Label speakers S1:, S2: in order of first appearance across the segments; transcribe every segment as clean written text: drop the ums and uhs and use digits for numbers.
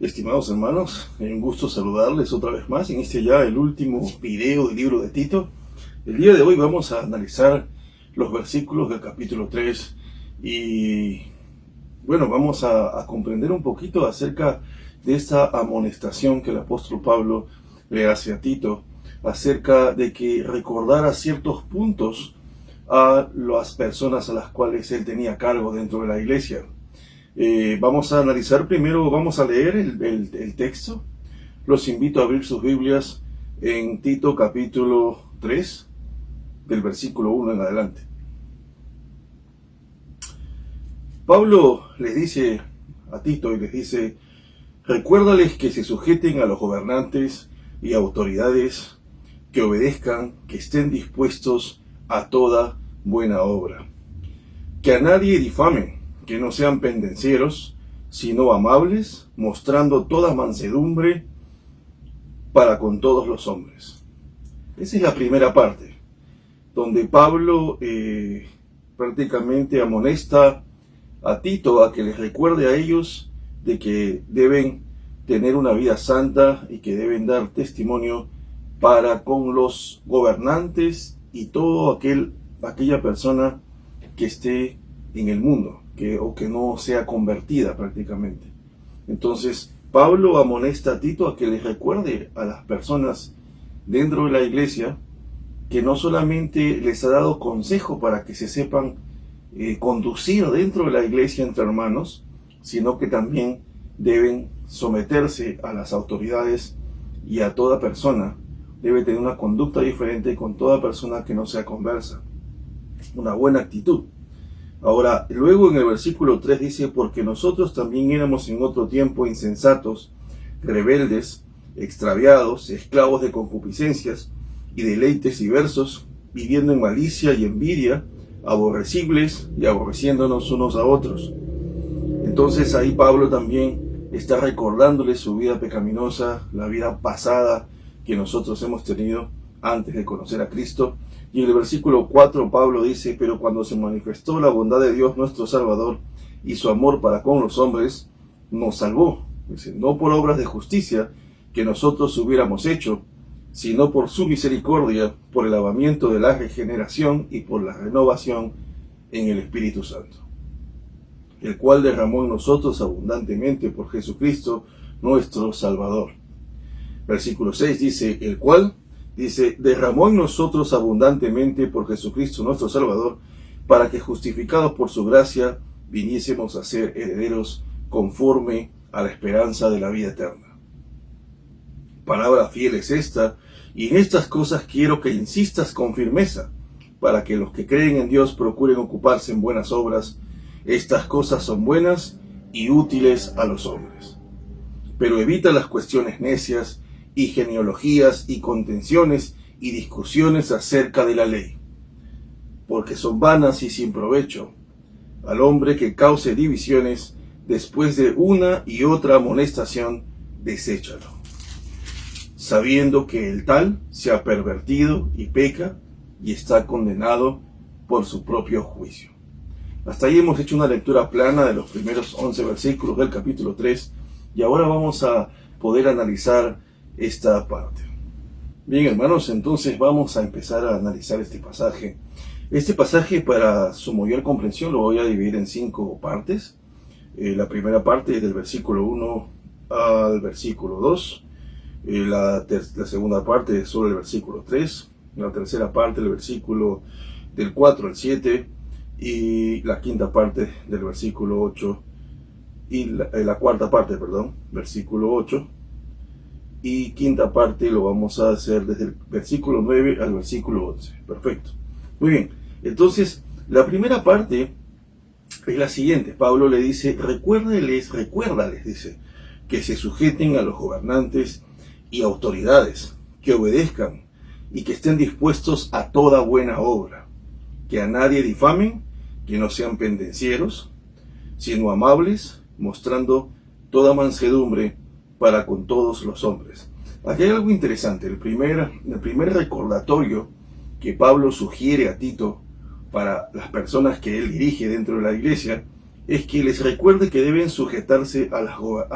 S1: Estimados hermanos, un gusto saludarles otra vez más en este ya el último video del libro de Tito. El día de hoy vamos a analizar los versículos del capítulo 3 y bueno, vamos a comprender un poquito acerca de esta amonestación que el apóstol Pablo le hace a Tito, acerca de que recordara ciertos puntos a las personas a las cuales él tenía cargo dentro de la iglesia. Vamos a analizar primero, vamos a leer el texto. Los invito a abrir sus Biblias en Tito capítulo 3, del versículo 1 en adelante. Pablo les dice a Tito y les dice: recuérdales que se sujeten a los gobernantes y autoridades, que obedezcan, que estén dispuestos a toda buena obra, que a nadie difamen, que no sean pendencieros, sino amables, mostrando toda mansedumbre para con todos los hombres. Esa es la primera parte, donde Pablo prácticamente amonesta a Tito a que les recuerde a ellos de que deben tener una vida santa y que deben dar testimonio para con los gobernantes y todo aquella persona que esté en el mundo, o que no sea convertida prácticamente. Entonces, Pablo amonesta a Tito a que les recuerde a las personas dentro de la iglesia que no solamente les ha dado consejo para que se sepan conducir dentro de la iglesia entre hermanos, sino que también deben someterse a las autoridades y a toda persona. Debe tener una conducta diferente con toda persona que no sea conversa. Una buena actitud. Ahora, luego en el versículo 3 dice: porque nosotros también éramos en otro tiempo insensatos, rebeldes, extraviados, esclavos de concupiscencias y deleites diversos, viviendo en malicia y envidia, aborrecibles y aborreciéndonos unos a otros. Entonces ahí Pablo también está recordándole su vida pecaminosa, la vida pasada que nosotros hemos tenido antes de conocer a Cristo. Y en el versículo 4 Pablo dice: pero cuando se manifestó la bondad de Dios nuestro Salvador y su amor para con los hombres, nos salvó. Dice: no por obras de justicia que nosotros hubiéramos hecho, sino por su misericordia, por el lavamiento de la regeneración y por la renovación en el Espíritu Santo, el cual derramó en nosotros abundantemente por Jesucristo nuestro Salvador. Versículo 6 dice: el cual, dice, derramó en nosotros abundantemente por Jesucristo nuestro Salvador, para que justificados por su gracia viniésemos a ser herederos conforme a la esperanza de la vida eterna. Palabra fiel es esta, y en estas cosas quiero que insistas con firmeza, para que los que creen en Dios procuren ocuparse en buenas obras. Estas cosas son buenas y útiles a los hombres. Pero evita las cuestiones necias y genealogías y contenciones y discusiones acerca de la ley, porque son vanas y sin provecho. Al hombre que cause divisiones, después de una y otra amonestación, deséchalo, sabiendo que el tal se ha pervertido y peca y está condenado por su propio juicio. Hasta ahí hemos hecho una lectura plana de los primeros 11 versículos del capítulo 3 y ahora vamos a poder analizar esta parte. Bien, hermanos, entonces vamos a empezar a analizar este pasaje. Este pasaje, para su mayor comprensión, lo voy a dividir en 5 partes. La primera parte es del versículo 1 al versículo 2. La segunda parte es sobre el versículo 3. La tercera parte del versículo del 4 al 7. Y la quinta parte del versículo 8. Y la cuarta parte, versículo 8. Y quinta parte lo vamos a hacer desde el versículo 9 al versículo 11. Perfecto. Muy bien. Entonces, la primera parte es la siguiente. Pablo le dice: recuérdales, dice, que se sujeten a los gobernantes y autoridades, que obedezcan y que estén dispuestos a toda buena obra, que a nadie difamen, que no sean pendencieros, sino amables, mostrando toda mansedumbre para con todos los hombres. Aquí hay algo interesante. El primer recordatorio que Pablo sugiere a Tito para las personas que él dirige dentro de la iglesia es que les recuerde que deben sujetarse a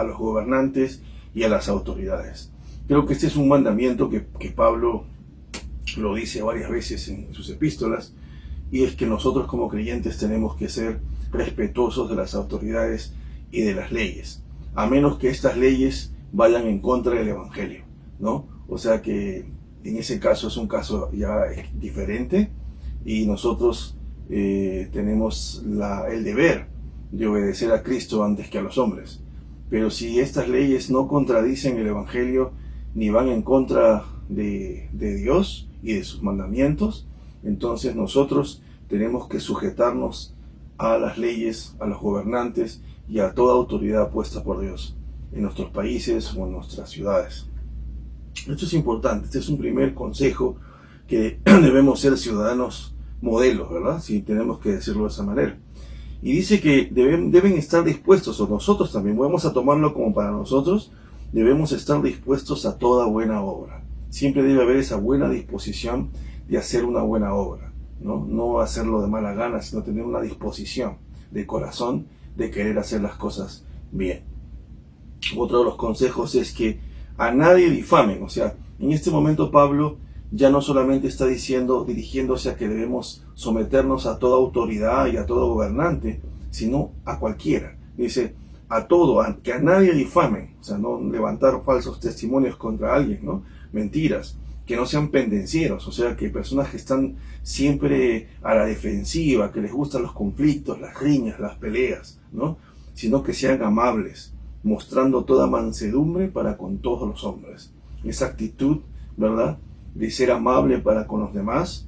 S1: los gobernantes y a las autoridades. Creo que este es un mandamiento que Pablo lo dice varias veces en sus epístolas, y es que nosotros como creyentes tenemos que ser respetuosos de las autoridades y de las leyes, a menos que estas leyes vayan en contra del Evangelio, ¿no? O sea que en ese caso es un caso ya diferente, y nosotros tenemos el deber de obedecer a Cristo antes que a los hombres. Pero si estas leyes no contradicen el Evangelio ni van en contra de Dios y de sus mandamientos, entonces nosotros tenemos que sujetarnos a las leyes, a los gobernantes y a toda autoridad puesta por Dios en nuestros países o en nuestras ciudades. Esto es importante, este es un primer consejo, que debemos ser ciudadanos modelos, ¿verdad? Si tenemos que decirlo de esa manera. Y dice que deben estar dispuestos, o nosotros también, vamos a tomarlo como para nosotros, debemos estar dispuestos a toda buena obra. Siempre debe haber esa buena disposición de hacer una buena obra, ¿no? No hacerlo de mala gana, sino tener una disposición de corazón de querer hacer las cosas bien. Otro de los consejos es que a nadie difamen. O sea, en este momento Pablo ya no solamente está dirigiéndose a que debemos someternos a toda autoridad y a todo gobernante, sino a cualquiera. Dice, que a nadie difamen. O sea, no levantar falsos testimonios contra alguien, ¿no? Mentiras. Que no sean pendencieros, o sea, que personas que están siempre a la defensiva, que les gustan los conflictos, las riñas, las peleas, ¿no? Sino que sean amables, mostrando toda mansedumbre para con todos los hombres. Esa actitud, ¿verdad?, de ser amable para con los demás,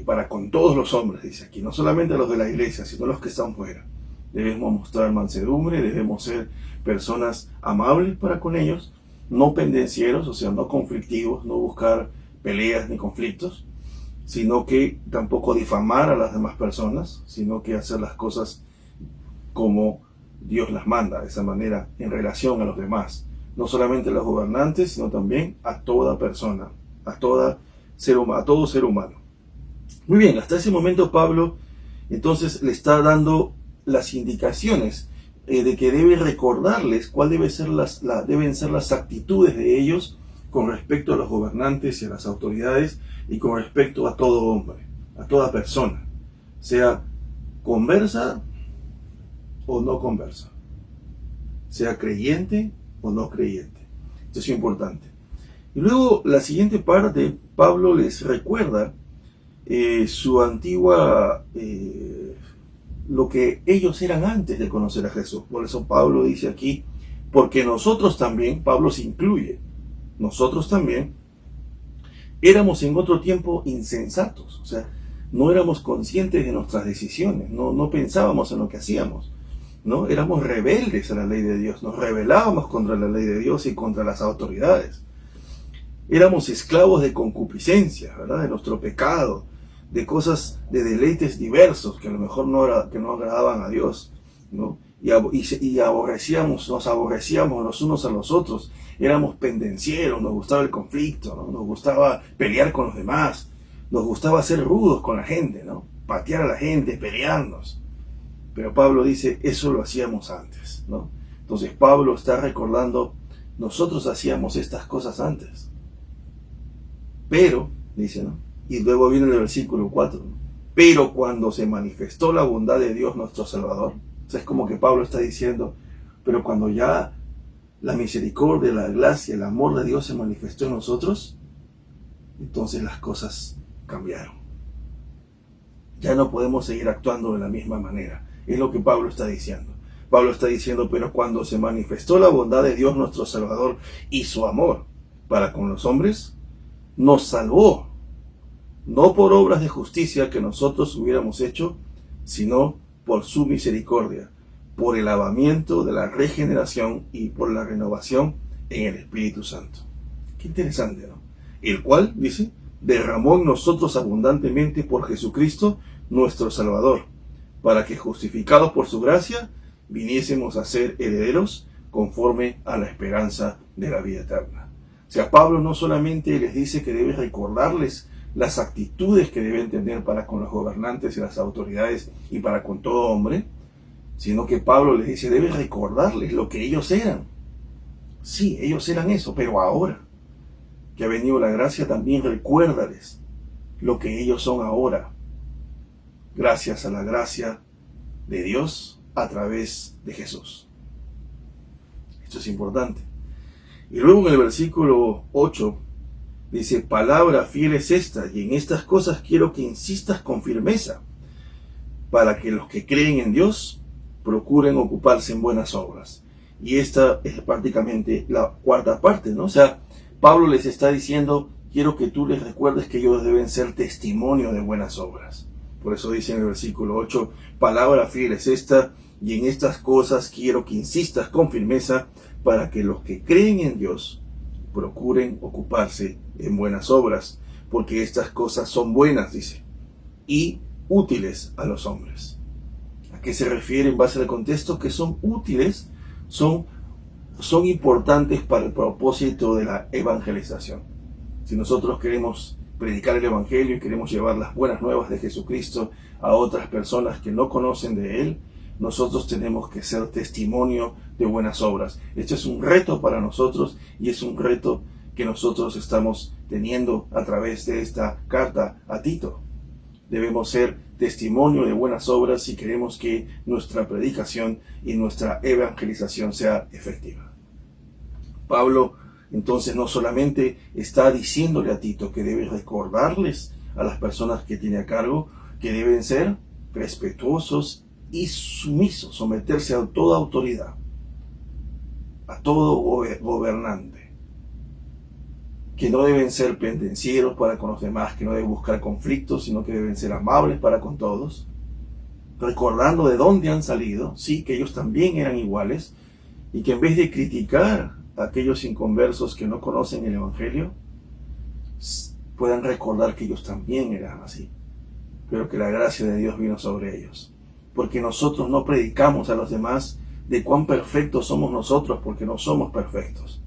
S1: para con todos los hombres, dice aquí, no solamente los de la iglesia, sino los que están fuera. Debemos mostrar mansedumbre, debemos ser personas amables para con ellos, no pendencieros, o sea, no conflictivos, no buscar peleas ni conflictos, sino que tampoco difamar a las demás personas, sino que hacer las cosas como Dios las manda, de esa manera, en relación a los demás. No solamente a los gobernantes, sino también a toda persona, a todo ser humano. Muy bien, hasta ese momento Pablo entonces le está dando las indicaciones de que debe recordarles cuál deben ser las actitudes de ellos con respecto a los gobernantes y a las autoridades, y con respecto a todo hombre, a toda persona, sea conversa o no conversa, sea creyente o no creyente. Esto es importante. Y luego la siguiente parte, Pablo les recuerda su antigua, lo que ellos eran antes de conocer a Jesús. Por eso Pablo dice aquí, porque nosotros también, Pablo se incluye, nosotros también éramos en otro tiempo insensatos, o sea, no éramos conscientes de nuestras decisiones, no pensábamos en lo que hacíamos, ¿no? Éramos rebeldes a la ley de Dios, nos rebelábamos contra la ley de Dios y contra las autoridades. Éramos esclavos de concupiscencia, ¿verdad?, de nuestro pecado, de cosas, de deleites diversos que a lo mejor no agradaban a Dios, ¿no? Y nos aborrecíamos los unos a los otros, éramos pendencieros, nos gustaba el conflicto, ¿no? Nos gustaba pelear con los demás, nos gustaba ser rudos con la gente, ¿no? Patear a la gente, pelearnos. Pero Pablo dice, eso lo hacíamos antes, ¿no? Entonces Pablo está recordando, nosotros hacíamos estas cosas antes. Pero, dice, ¿no? Y luego viene el versículo 4, ¿no? Pero cuando se manifestó la bondad de Dios nuestro Salvador, o sea, es como que Pablo está diciendo, pero cuando ya la misericordia, la gracia, el amor de Dios se manifestó en nosotros, entonces las cosas cambiaron. Ya no podemos seguir actuando de la misma manera. Es lo que Pablo está diciendo. Pablo está diciendo, pero cuando se manifestó la bondad de Dios nuestro Salvador y su amor para con los hombres, nos salvó, no por obras de justicia que nosotros hubiéramos hecho, sino por su misericordia, por el lavamiento de la regeneración y por la renovación en el Espíritu Santo. Qué interesante, ¿no? El cual, dice, derramó en nosotros abundantemente por Jesucristo, nuestro Salvador, para que, justificados por su gracia, viniésemos a ser herederos conforme a la esperanza de la vida eterna. O sea, Pablo no solamente les dice que debe recordarles las actitudes que deben tener para con los gobernantes y las autoridades y para con todo hombre, sino que Pablo les dice, debes recordarles lo que ellos eran. Sí, ellos eran eso, pero ahora que ha venido la gracia, también recuérdales lo que ellos son ahora, gracias a la gracia de Dios a través de Jesús. Esto es importante. Y luego en el versículo 8 dice, palabra fiel es esta, y en estas cosas quiero que insistas con firmeza, para que los que creen en Dios procuren ocuparse en buenas obras. Y esta es prácticamente la cuarta parte, ¿no? O sea, Pablo les está diciendo, quiero que tú les recuerdes que ellos deben ser testimonio de buenas obras. Por eso dice en el versículo 8, palabra fiel es esta, y en estas cosas quiero que insistas con firmeza, para que los que creen en Dios procuren ocuparse en buenas obras, porque estas cosas son buenas, dice, y útiles a los hombres. ¿A qué se refiere en base al contexto? Que son útiles, son importantes para el propósito de la evangelización. Si nosotros queremos predicar el evangelio y queremos llevar las buenas nuevas de Jesucristo a otras personas que no conocen de Él, nosotros tenemos que ser testimonio de buenas obras. Esto es un reto para nosotros y es un reto que nosotros estamos teniendo a través de esta carta a Tito. Debemos ser testimonio de buenas obras si queremos que nuestra predicación y nuestra evangelización sea efectiva. Pablo entonces no solamente está diciéndole a Tito que debe recordarles a las personas que tiene a cargo que deben ser respetuosos y sumisos, someterse a toda autoridad, a todo gobernante, que no deben ser pendencieros para con los demás, que no deben buscar conflictos, sino que deben ser amables para con todos, recordando de dónde han salido, sí, que ellos también eran iguales, y que en vez de criticar a aquellos inconversos que no conocen el Evangelio, puedan recordar que ellos también eran así, pero que la gracia de Dios vino sobre ellos. Porque nosotros no predicamos a los demás de cuán perfectos somos nosotros, porque no somos perfectos,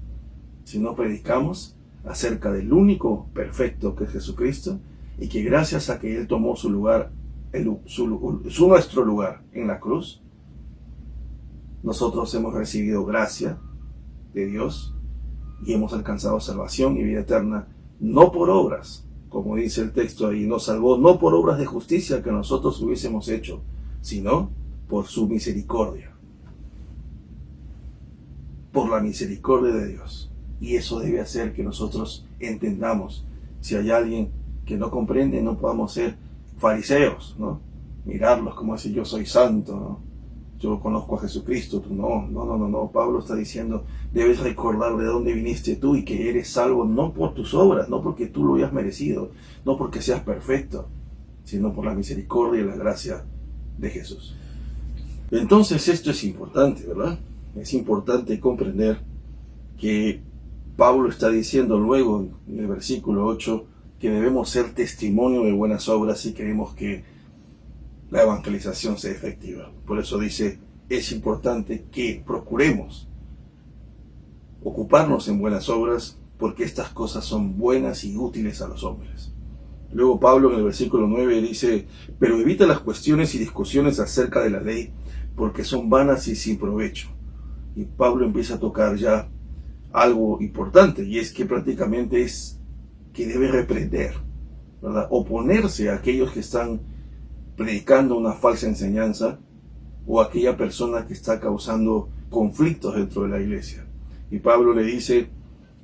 S1: sino predicamos acerca del único perfecto que es Jesucristo, y que gracias a que Él tomó su lugar, nuestro lugar en la cruz, nosotros hemos recibido gracia de Dios y hemos alcanzado salvación y vida eterna, no por obras, como dice el texto ahí, nos salvó no por obras de justicia que nosotros hubiésemos hecho, sino por su misericordia, por la misericordia de Dios. Y eso debe hacer que nosotros entendamos. Si hay alguien que no comprende, no podamos ser fariseos, ¿no? Mirarlos como si yo soy santo, ¿no? Yo conozco a Jesucristo, tú no. Pablo está diciendo, debes recordar de dónde viniste tú y que eres salvo no por tus obras, no porque tú lo hayas merecido, no porque seas perfecto, sino por la misericordia y la gracia de Jesús. Entonces esto es importante, ¿verdad? Es importante comprender que Pablo está diciendo luego en el versículo 8 que debemos ser testimonio de buenas obras si queremos que la evangelización sea efectiva. Por eso dice, es importante que procuremos ocuparnos en buenas obras, porque estas cosas son buenas y útiles a los hombres. Luego Pablo en el versículo 9 dice, pero evita las cuestiones y discusiones acerca de la ley, porque son vanas y sin provecho. Y Pablo empieza a tocar ya algo importante, y es que prácticamente es que debe reprender, ¿verdad? Oponerse a aquellos que están predicando una falsa enseñanza o aquella persona que está causando conflictos dentro de la iglesia. Y Pablo le dice,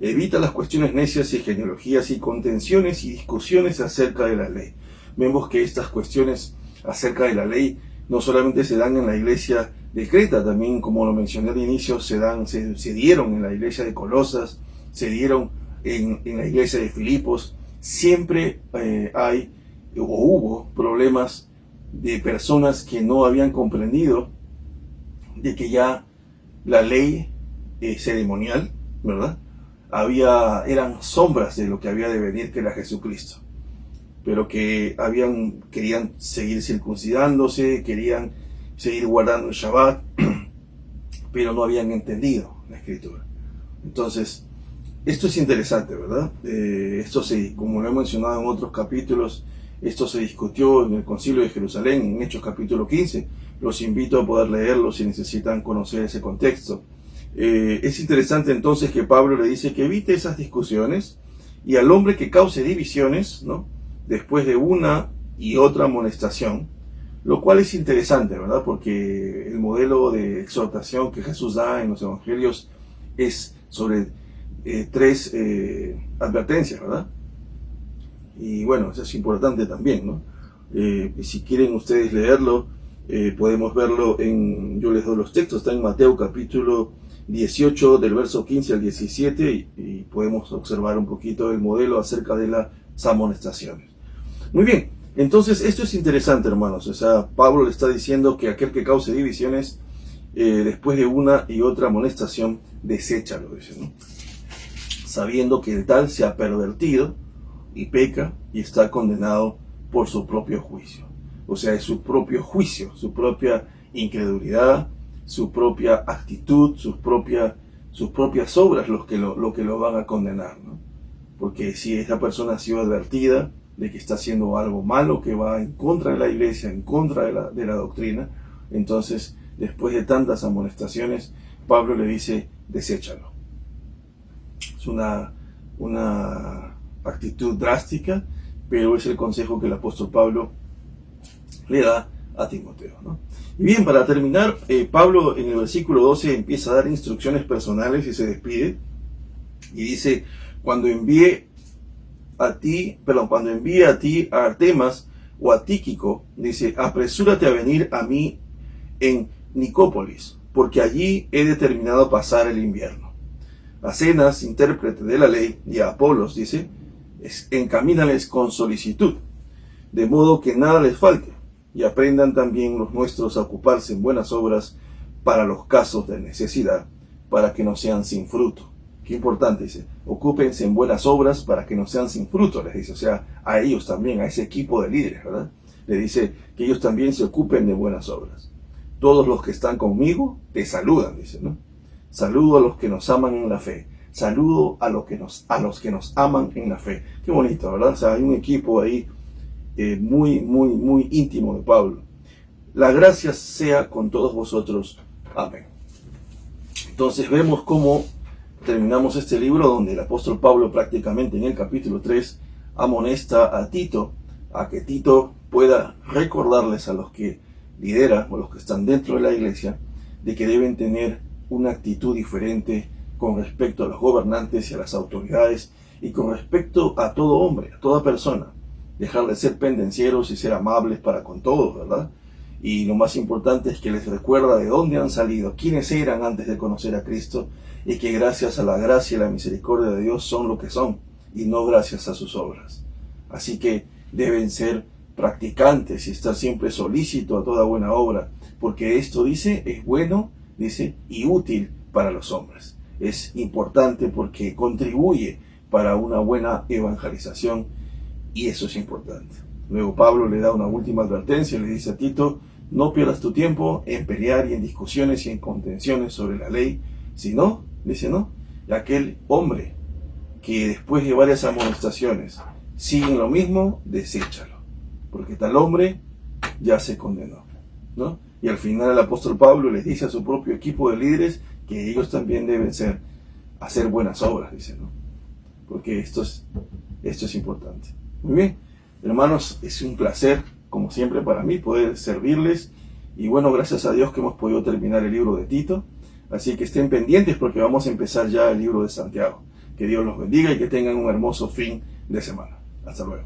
S1: evita las cuestiones necias y genealogías y contenciones y discusiones acerca de la ley. Vemos que estas cuestiones acerca de la ley no solamente se dan en la iglesia de Creta, también, como lo mencioné al inicio, se dieron en la iglesia de Colosas, se dieron en la iglesia de Filipos. Siempre hay o hubo problemas de personas que no habían comprendido de que ya la ley ceremonial, ¿verdad? Eran sombras de lo que había de venir, que era Jesucristo, pero que querían seguir circuncidándose, querían seguir guardando el Shabbat, pero no habían entendido la Escritura. Entonces, esto es interesante, ¿verdad? Esto como lo he mencionado en otros capítulos, Esto se discutió en el Concilio de Jerusalén, en Hechos capítulo 15. Los invito a poder leerlo si necesitan conocer ese contexto. Es interesante entonces que Pablo le dice que evite esas discusiones, y al hombre que cause divisiones, ¿no?, después de una y otra amonestación, lo cual es interesante, ¿verdad? Porque el modelo de exhortación que Jesús da en los evangelios es sobre tres advertencias, ¿verdad? Y bueno, eso es importante también, ¿no? Y si quieren ustedes leerlo, podemos verlo yo les doy los textos, está en Mateo capítulo 18 del verso 15 al 17 y podemos observar un poquito el modelo acerca de las amonestaciones. Muy bien, entonces esto es interesante, hermanos. O sea, Pablo le está diciendo que aquel que cause divisiones después de una y otra amonestación, deséchalo, dice, ¿no? Sabiendo que el tal se ha pervertido y peca y está condenado por su propio juicio. O sea, es su propio juicio, su propia incredulidad, su propia actitud, sus propias obras lo que lo van a condenar, ¿no? Porque si esa persona ha sido advertida de que está haciendo algo malo, que va en contra de la iglesia, en contra de la doctrina, entonces, después de tantas amonestaciones, Pablo le dice, deséchalo. Es una actitud drástica, pero es el consejo que el apóstol Pablo le da a Timoteo, ¿no? Y bien, para terminar, Pablo en el versículo 12 empieza a dar instrucciones personales y se despide, y dice, cuando envíe a ti a Artemas o a Tíquico, dice, apresúrate a venir a mí en Nicópolis, porque allí he determinado pasar el invierno. A Zenas, intérprete de la ley, y a Apolos, dice, encamínales con solicitud, de modo que nada les falte, y aprendan también los nuestros a ocuparse en buenas obras para los casos de necesidad, para que no sean sin fruto. Qué importante, dice, ocúpense en buenas obras para que no sean sin fruto, les dice, o sea, a ellos también, a ese equipo de líderes, ¿verdad? Le dice que ellos también se ocupen de buenas obras. Todos los que están conmigo te saludan, dice, ¿no? Saludo a los que nos aman en la fe. Saludo a los que nos aman en la fe. Qué bonito, ¿verdad? O sea, hay un equipo ahí muy íntimo de Pablo. La gracia sea con todos vosotros. Amén. Entonces vemos cómo terminamos este libro donde el apóstol Pablo prácticamente en el capítulo 3 amonesta a Tito a que Tito pueda recordarles a los que lideran o los que están dentro de la iglesia de que deben tener una actitud diferente con respecto a los gobernantes y a las autoridades y con respecto a todo hombre, a toda persona. Dejar de ser pendencieros y ser amables para con todos, ¿verdad? Y lo más importante es que les recuerda de dónde han salido, quiénes eran antes de conocer a Cristo, y que gracias a la gracia y la misericordia de Dios son lo que son, y no gracias a sus obras. Así que deben ser practicantes y estar siempre solícito a toda buena obra, porque esto, dice, es bueno, dice, y útil para los hombres. Es importante porque contribuye para una buena evangelización, y eso es importante. Luego Pablo le da una última advertencia, le dice a Tito, no pierdas tu tiempo en pelear y en discusiones y en contenciones sobre la ley, sino, dice, ¿no?, aquel hombre que después de varias amonestaciones sigue en lo mismo, deséchalo, porque tal hombre ya se condenó, ¿no? Y al final el apóstol Pablo les dice a su propio equipo de líderes que ellos también deben hacer buenas obras, dice, ¿no? Porque esto es importante. Muy bien, hermanos, es un placer, como siempre para mí, poder servirles. Y bueno, gracias a Dios que hemos podido terminar el libro de Tito. Así que estén pendientes porque vamos a empezar ya el libro de Santiago. Que Dios los bendiga y que tengan un hermoso fin de semana. Hasta luego.